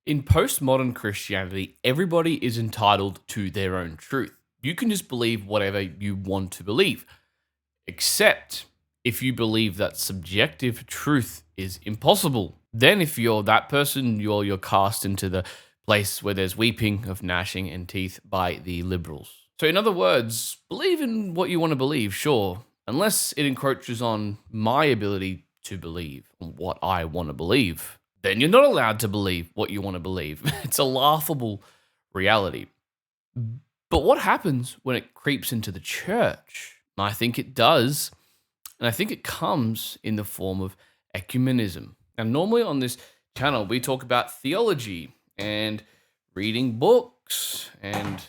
In postmodern Christianity, everybody is entitled to their own truth. You can just believe whatever you want to believe, except if you believe that subjective truth is impossible. Then, if you're that person, you're cast into the place where there's weeping of gnashing and teeth by the liberals. So, in other words, believe in what you want to believe, sure, unless it encroaches on my ability to believe on what I want to believe, then you're not allowed to believe what you want to believe. It's a laughable reality. But what happens when it creeps into the church? I think it does. And I think it comes in the form of ecumenism. And normally on this channel, we talk about theology and reading books and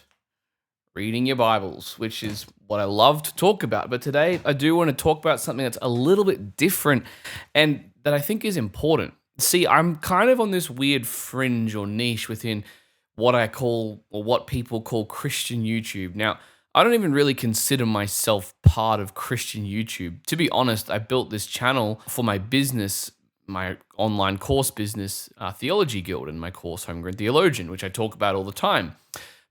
reading your Bibles, which is what I love to talk about. But today, I do want to talk about something that's a little bit different and that I think is important. See, I'm kind of on this weird fringe or niche within what I call, or what people call, Christian YouTube. Now, I don't even really consider myself part of Christian YouTube. To be honest, I built this channel for my business, my online course business, Theology Guild, and my course, Homegrown Theologian, which I talk about all the time.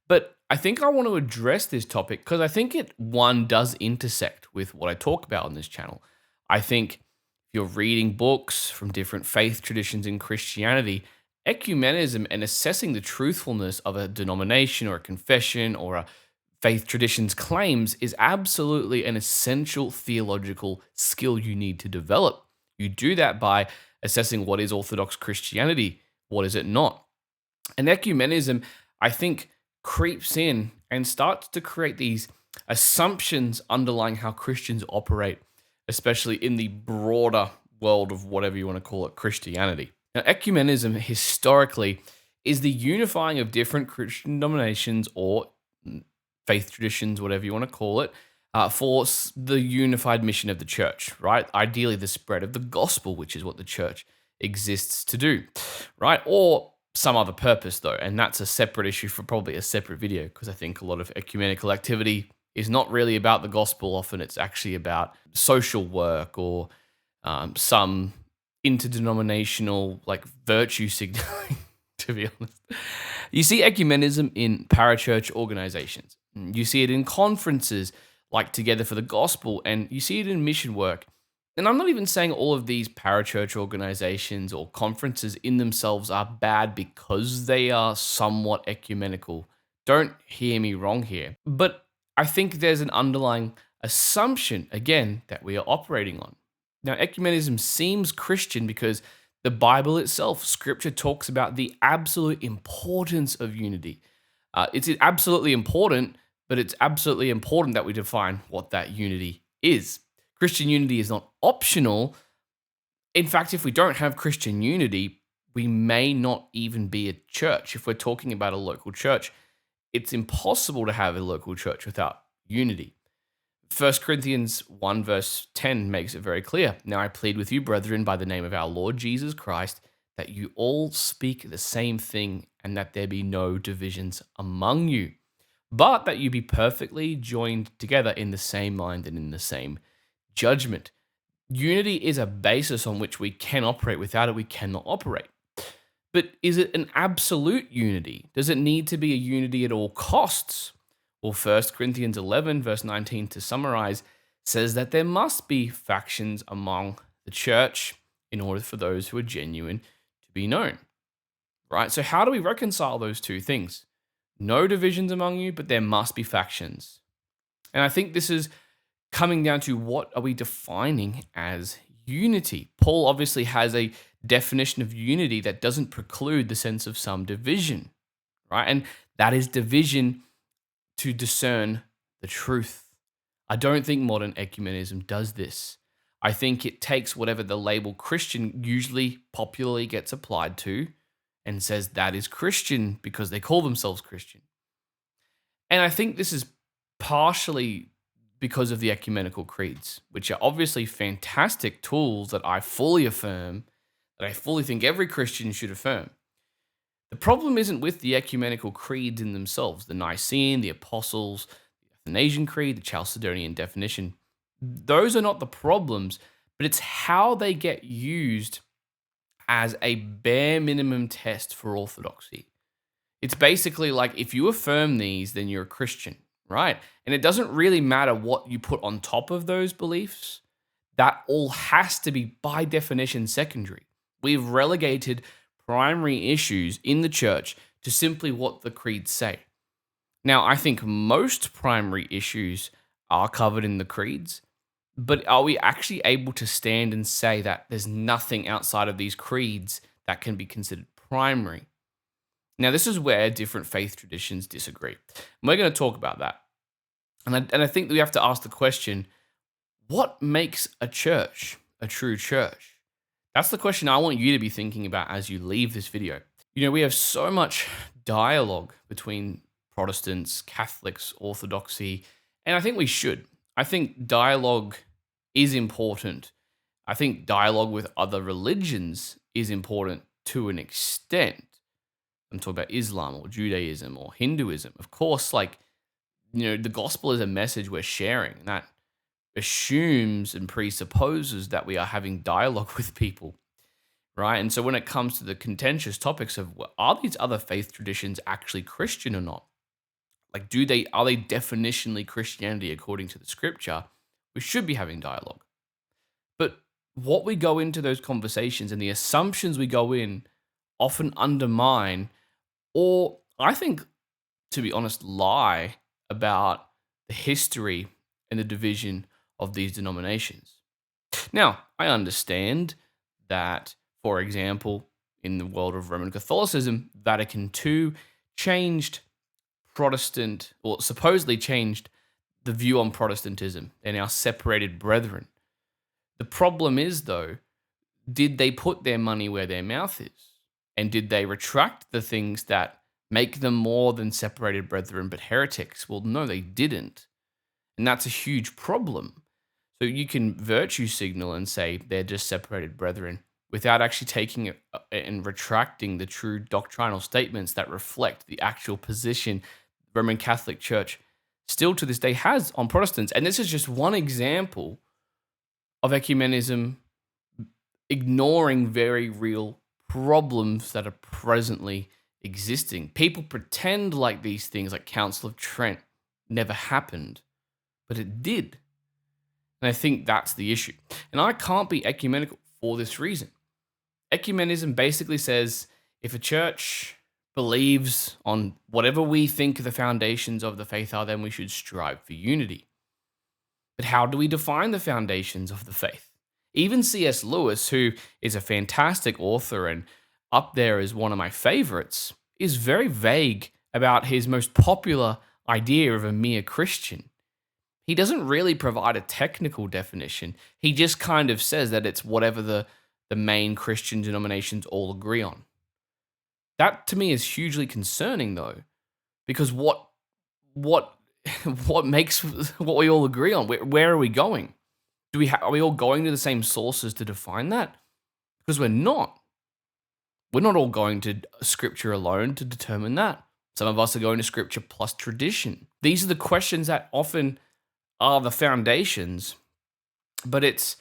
But I think I want to address this topic because I think one does intersect with what I talk about on this channel. I think if you're reading books from different faith traditions in Christianity, ecumenism and assessing the truthfulness of a denomination or a confession or a faith tradition's claims is absolutely an essential theological skill you need to develop. You do that by assessing what is Orthodox Christianity, what is it not. And ecumenism, I think, creeps in and starts to create these assumptions underlying how Christians operate, especially in the broader world of whatever you want to call it, Christianity. Now, ecumenism historically is the unifying of different Christian denominations or faith traditions, whatever you want to call it, for the unified mission of the church, right? Ideally, the spread of the gospel, which is what the church exists to do, right? Or some other purpose, though, and that's a separate issue for probably a separate video, because I think a lot of ecumenical activity is not really about the gospel. Often it's actually about social work or some interdenominational like virtue signaling, to be honest. You see ecumenism in parachurch organizations. You see it in conferences like Together for the Gospel, and you see it in mission work. And I'm not even saying all of these parachurch organizations or conferences in themselves are bad because they are somewhat ecumenical. Don't hear me wrong here. But I think there's an underlying assumption, again, that we are operating on. Now, ecumenism seems Christian because the Bible itself, Scripture, talks about the absolute importance of unity. It's absolutely important, but it's absolutely important that we define what that unity is. Christian unity is not optional. In fact, if we don't have Christian unity, we may not even be a church. If we're talking about a local church, it's impossible to have a local church without unity. 1 Corinthians 1 verse 10 makes it very clear. Now I plead with you, brethren, by the name of our Lord Jesus Christ, that you all speak the same thing and that there be no divisions among you, but that you be perfectly joined together in the same mind and in the same judgment. Unity is a basis on which we can operate. Without it, we cannot operate. But is it an absolute unity? Does it need to be a unity at all costs? Well, 1 Corinthians 11, verse 19, to summarize, says that there must be factions among the church in order for those who are genuine to be known. Right? So how do we reconcile those two things? No divisions among you, but there must be factions. And I think this is coming down to what are we defining as unity. Paul obviously has a definition of unity that doesn't preclude the sense of some division, right? And that is division to discern the truth. I don't think modern ecumenism does this. I think it takes whatever the label Christian usually popularly gets applied to and says that is Christian because they call themselves Christian. And I think this is partially because of the ecumenical creeds, which are obviously fantastic tools that I fully affirm, that I fully think every Christian should affirm. The problem isn't with the ecumenical creeds in themselves, the Nicene, the Apostles, the Athanasian Creed, the Chalcedonian definition. Those are not the problems, but it's how they get used as a bare minimum test for orthodoxy. It's basically like if you affirm these, then you're a Christian, right? And it doesn't really matter what you put on top of those beliefs. That all has to be, by definition, secondary. We've relegated primary issues in the church to simply what the creeds say. Now, I think most primary issues are covered in the creeds, but are we actually able to stand and say that there's nothing outside of these creeds that can be considered primary? Now, this is where different faith traditions disagree. And we're going to talk about that. And I think that we have to ask the question, what makes a church a true church? That's the question I want you to be thinking about as you leave this video. You know, we have so much dialogue between Protestants, Catholics, Orthodoxy, and I think we should. I think dialogue is important. I think dialogue with other religions is important to an extent. I'm talking about Islam or Judaism or Hinduism. Of course, like, you know, the gospel is a message we're sharing. And that assumes and presupposes that we are having dialogue with people, right? And so when it comes to the contentious topics of, well, are these other faith traditions actually Christian or not? Like, are they definitionally Christianity according to the scripture? We should be having dialogue. But what we go into those conversations and the assumptions we go in often undermine, or I think, to be honest, lie about the history and the division of these denominations. Now, I understand that, for example, in the world of Roman Catholicism, Vatican II changed Protestant, or supposedly changed the view on Protestantism. They're now separated brethren. The problem is, though, did they put their money where their mouth is? And did they retract the things that make them more than separated brethren but heretics? Well, no, they didn't. And that's a huge problem. So you can virtue signal and say they're just separated brethren without actually taking it and retracting the true doctrinal statements that reflect the actual position the Roman Catholic Church still to this day has on Protestants. And this is just one example of ecumenism ignoring very real problems that are presently existing. People pretend like these things, like Council of Trent, never happened, but it did. And I think that's the issue. And I can't be ecumenical for this reason. Ecumenism basically says if a church believes on whatever we think the foundations of the faith are, then we should strive for unity. But how do we define the foundations of the faith? Even C.S. Lewis, who is a fantastic author and up there is one of my favorites, is very vague about his most popular idea of a mere Christian. He doesn't really provide a technical definition. He just kind of says that it's whatever the main Christian denominations all agree on. That to me is hugely concerning, though, because what makes what we all agree on? Where are we going? Are we all going to the same sources to define that? Because we're not. We're not all going to scripture alone to determine that. Some of us are going to scripture plus tradition. These are the questions that often are the foundations, but it's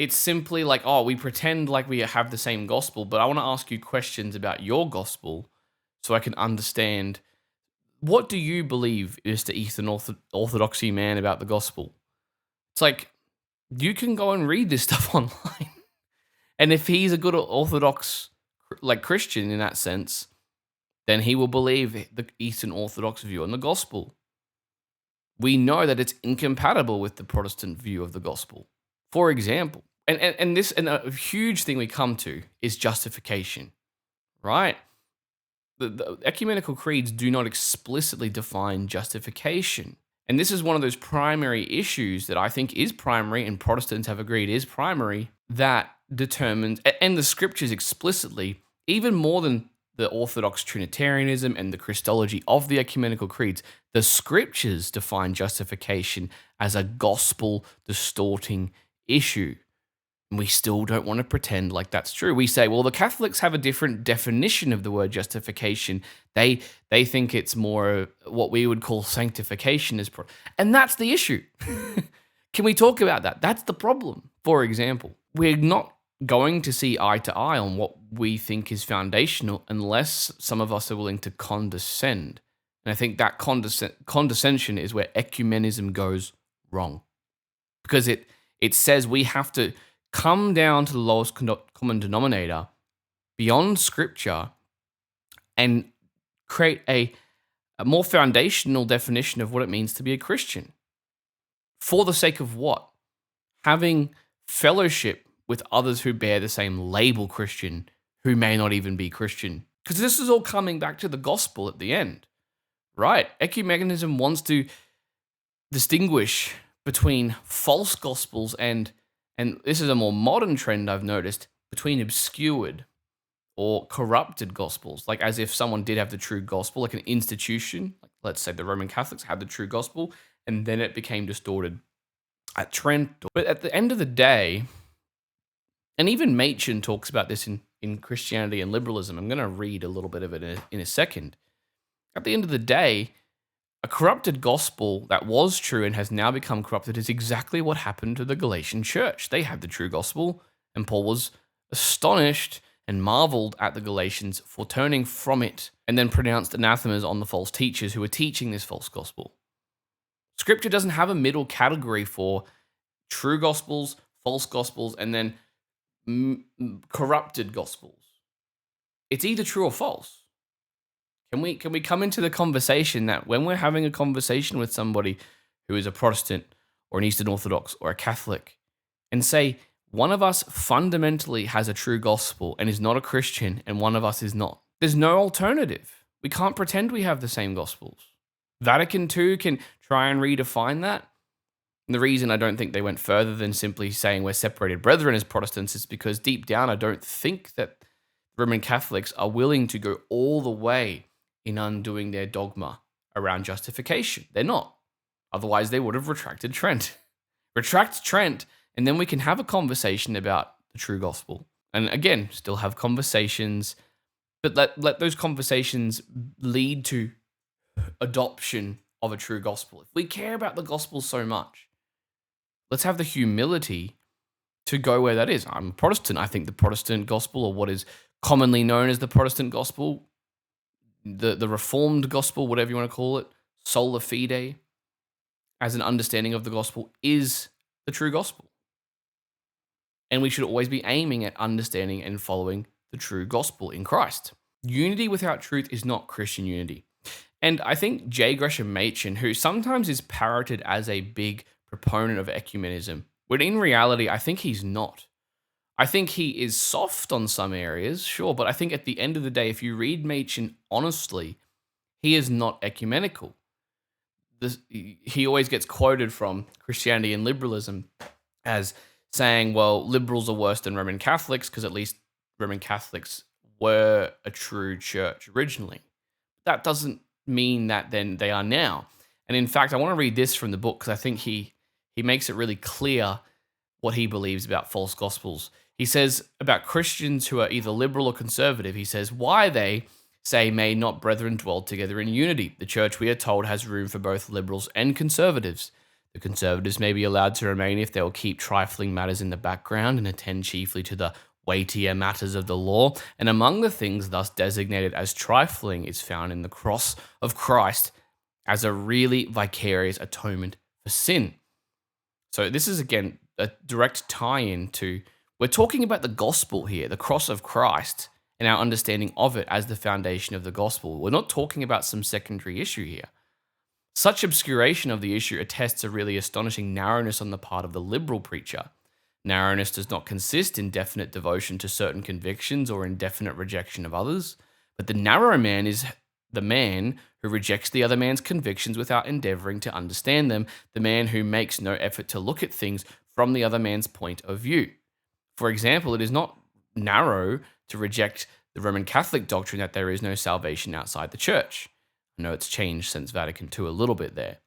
simply like, oh, we pretend like we have the same gospel, but I want to ask you questions about your gospel so I can understand, what do you believe is the Eastern Orthodoxy man about the gospel? It's like, you can go and read this stuff online. And if he's a good Orthodox like Christian in that sense, then he will believe the Eastern Orthodox view on the gospel. We know that it's incompatible with the Protestant view of the gospel. For example, and a huge thing we come to is justification, right? The ecumenical creeds do not explicitly define justification. And this is one of those primary issues that I think is primary, and Protestants have agreed is primary, that determines, and the scriptures explicitly, even more than the Orthodox Trinitarianism and the Christology of the ecumenical creeds, the scriptures define justification as a gospel-distorting issue. And we still don't want to pretend like that's true. We say, well, the Catholics have a different definition of the word justification. They think it's more what we would call sanctification. And that's the issue. Can we talk about that? That's the problem. For example, we're not going to see eye to eye on what we think is foundational unless some of us are willing to condescend. And I think that condescension is where ecumenism goes wrong, because it says we have to come down to the lowest common denominator beyond scripture and create a more foundational definition of what it means to be a Christian. For the sake of what? Having fellowship with others who bear the same label Christian, who may not even be Christian. Because this is all coming back to the gospel at the end, right? Ecumenism wants to distinguish between false gospels and this is a more modern trend I've noticed, between obscured or corrupted gospels, like as if someone did have the true gospel, like an institution, like let's say the Roman Catholics had the true gospel, and then it became distorted at Trent. But at the end of the day, and even Machen talks about this in Christianity and liberalism. I'm going to read a little bit of it in a second. At the end of the day, a corrupted gospel that was true and has now become corrupted is exactly what happened to the Galatian church. They had the true gospel, and Paul was astonished and marveled at the Galatians for turning from it, and then pronounced anathemas on the false teachers who were teaching this false gospel. Scripture doesn't have a middle category for true gospels, false gospels, and then corrupted gospels. It's either true or false. Can we come into the conversation that when we're having a conversation with somebody who is a Protestant or an Eastern Orthodox or a Catholic and say one of us fundamentally has a true gospel and is not a Christian and one of us is not? There's no alternative. We can't pretend we have the same gospels. Vatican II can try and redefine that. And the reason I don't think they went further than simply saying we're separated brethren as Protestants is because deep down I don't think that Roman Catholics are willing to go all the way in undoing their dogma around justification. They're not. Otherwise, they would have retracted Trent. Retract Trent, and then we can have a conversation about the true gospel. And again, still have conversations, but let those conversations lead to adoption of a true gospel. If we care about the gospel so much, let's have the humility to go where that is. I'm a Protestant. I think the Protestant gospel, or what is commonly known as the Protestant gospel, the Reformed gospel, whatever you want to call it, sola fide, as an understanding of the gospel, is the true gospel. And we should always be aiming at understanding and following the true gospel in Christ. Unity without truth is not Christian unity. And I think J. Gresham Machen, who sometimes is parroted as a big proponent of ecumenism, when in reality, I think he's not. I think he is soft on some areas, sure, but I think at the end of the day, if you read Machen honestly, he is not ecumenical. He always gets quoted from Christianity and liberalism as saying, well, liberals are worse than Roman Catholics because at least Roman Catholics were a true church originally. That doesn't mean that then they are now. And in fact, I want to read this from the book because I think he makes it really clear what he believes about false gospels. He says about Christians who are either liberal or conservative, he says, why they say may not brethren dwell together in unity. The church, we are told, has room for both liberals and conservatives. The conservatives may be allowed to remain if they will keep trifling matters in the background and attend chiefly to the weightier matters of the law. And among the things thus designated as trifling is found in the cross of Christ as a really vicarious atonement for sin. So this is, again, a direct tie-in to, we're talking about the gospel here, the cross of Christ, and our understanding of it as the foundation of the gospel. We're not talking about some secondary issue here. Such obscuration of the issue attests a really astonishing narrowness on the part of the liberal preacher. Narrowness does not consist in definite devotion to certain convictions or indefinite rejection of others, but the narrow man is the man who rejects the other man's convictions without endeavoring to understand them, the man who makes no effort to look at things from the other man's point of view. For example, it is not narrow to reject the Roman Catholic doctrine that there is no salvation outside the church. I know it's changed since Vatican II a little bit there.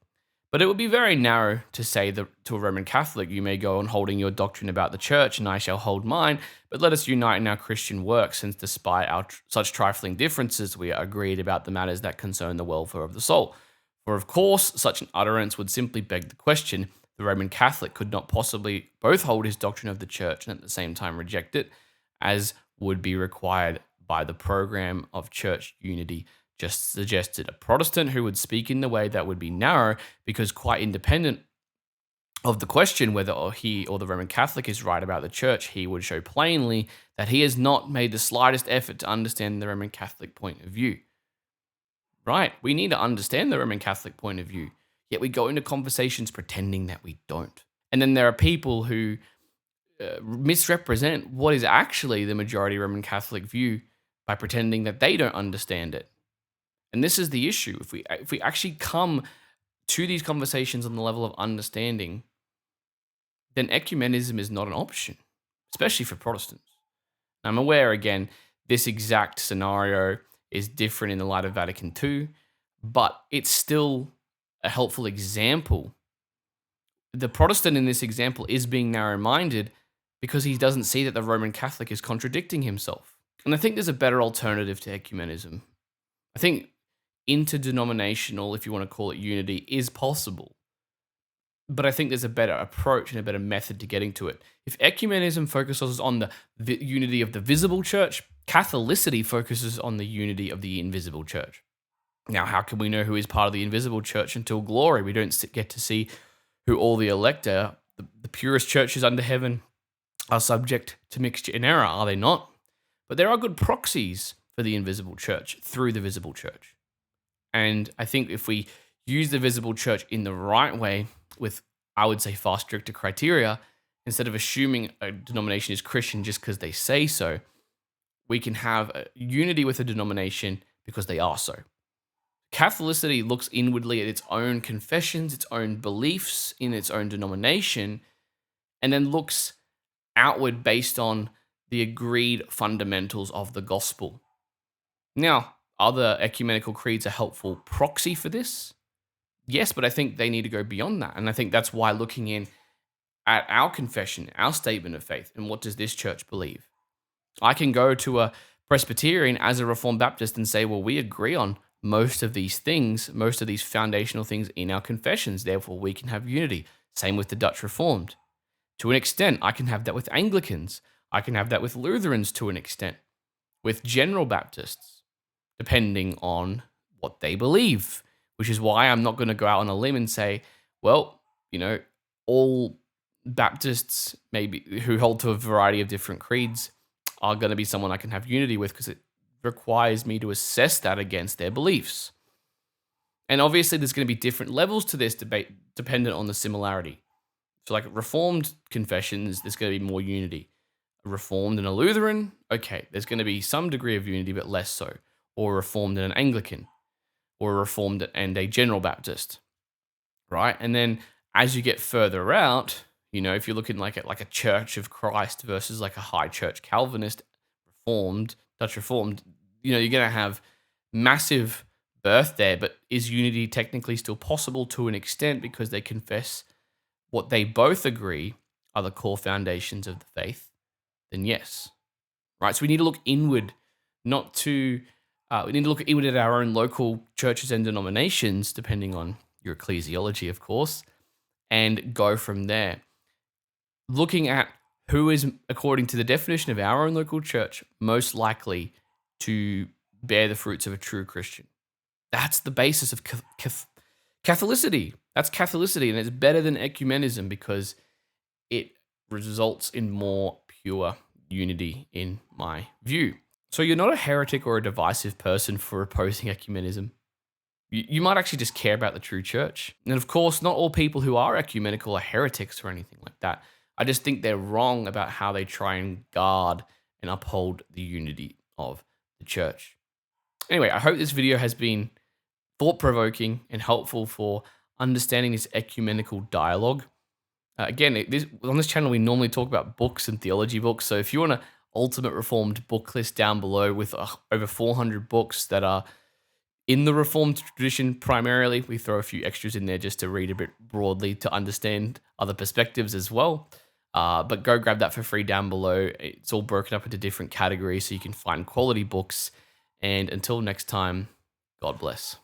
But it would be very narrow to say that to a Roman Catholic, you may go on holding your doctrine about the church, and I shall hold mine, but let us unite in our Christian work, since despite our such trifling differences, we are agreed about the matters that concern the welfare of the soul. For of course, such an utterance would simply beg the question, the Roman Catholic could not possibly both hold his doctrine of the church and at the same time reject it, as would be required by the program of church unity just suggested. A Protestant who would speak in the way that would be narrow, because quite independent of the question whether he or the Roman Catholic is right about the church, he would show plainly that he has not made the slightest effort to understand the Roman Catholic point of view. Right? We need to understand the Roman Catholic point of view, yet we go into conversations pretending that we don't. And then there are people who misrepresent what is actually the majority Roman Catholic view by pretending that they don't understand it. And this is the issue. If we actually come to these conversations on the level of understanding, then ecumenism is not an option, especially for Protestants. Now, I'm aware, again, this exact scenario is different in the light of Vatican II, but it's still a helpful example. The Protestant in this example is being narrow-minded because he doesn't see that the Roman Catholic is contradicting himself. And I think there's a better alternative to ecumenism. I think interdenominational, if you want to call it unity, is possible. But I think there's a better approach and a better method to getting to it. If ecumenism focuses on the unity of the visible church, catholicity focuses on the unity of the invisible church. Now, how can we know who is part of the invisible church until glory? We don't get to see who all the elect are. The purest churches under heaven are subject to mixture and error, are they not? But there are good proxies for the invisible church through the visible church. And I think if we use the visible church in the right way with, I would say, far stricter criteria, instead of assuming a denomination is Christian just because they say so, we can have a unity with a denomination because they are so. Catholicity looks inwardly at its own confessions, its own beliefs in its own denomination, and then looks outward based on the agreed fundamentals of the gospel. Now, other ecumenical creeds are helpful proxy for this. Yes, but I think they need to go beyond that. And I think that's why looking in at our confession, our statement of faith, and what does this church believe? I can go to a Presbyterian as a Reformed Baptist and say, well, we agree on most of these things, most of these foundational things in our confessions. Therefore, we can have unity. Same with the Dutch Reformed. To an extent, I can have that with Anglicans. I can have that with Lutherans to an extent, with General Baptists, depending on what they believe, which is why I'm not going to go out on a limb and say, well, all Baptists maybe who hold to a variety of different creeds are going to be someone I can have unity with, because it requires me to assess that against their beliefs. And obviously there's going to be different levels to this debate dependent on the similarity. So like Reformed confessions, there's going to be more unity. A Reformed and a Lutheran, okay, there's going to be some degree of unity, but less so. Or a Reformed and an Anglican, or a Reformed and a General Baptist, right? And then as you get further out, if you're looking like a Church of Christ versus like a High Church Calvinist, Reformed, Dutch Reformed, you're going to have massive birth there. But is unity technically still possible to an extent because they confess what they both agree are the core foundations of the faith? Then yes, right? So we need to look inward, we need to look inward at our own local churches and denominations, depending on your ecclesiology, of course, and go from there. Looking at who is, according to the definition of our own local church, most likely to bear the fruits of a true Christian. That's the basis of Catholicity. That's Catholicity, and it's better than ecumenism because it results in more pure unity, in my view. So you're not a heretic or a divisive person for opposing ecumenism. You might actually just care about the true church. And of course, not all people who are ecumenical are heretics or anything like that. I just think they're wrong about how they try and guard and uphold the unity of the church. Anyway, I hope this video has been thought-provoking and helpful for understanding this ecumenical dialogue. Again, on this channel, we normally talk about books and theology books. So if you want an Ultimate Reformed book list down below with over 400 books that are in the Reformed tradition primarily, we throw a few extras in there just to read a bit broadly to understand other perspectives as well. But go grab that for free down below. It's all broken up into different categories so you can find quality books. And until next time, God bless.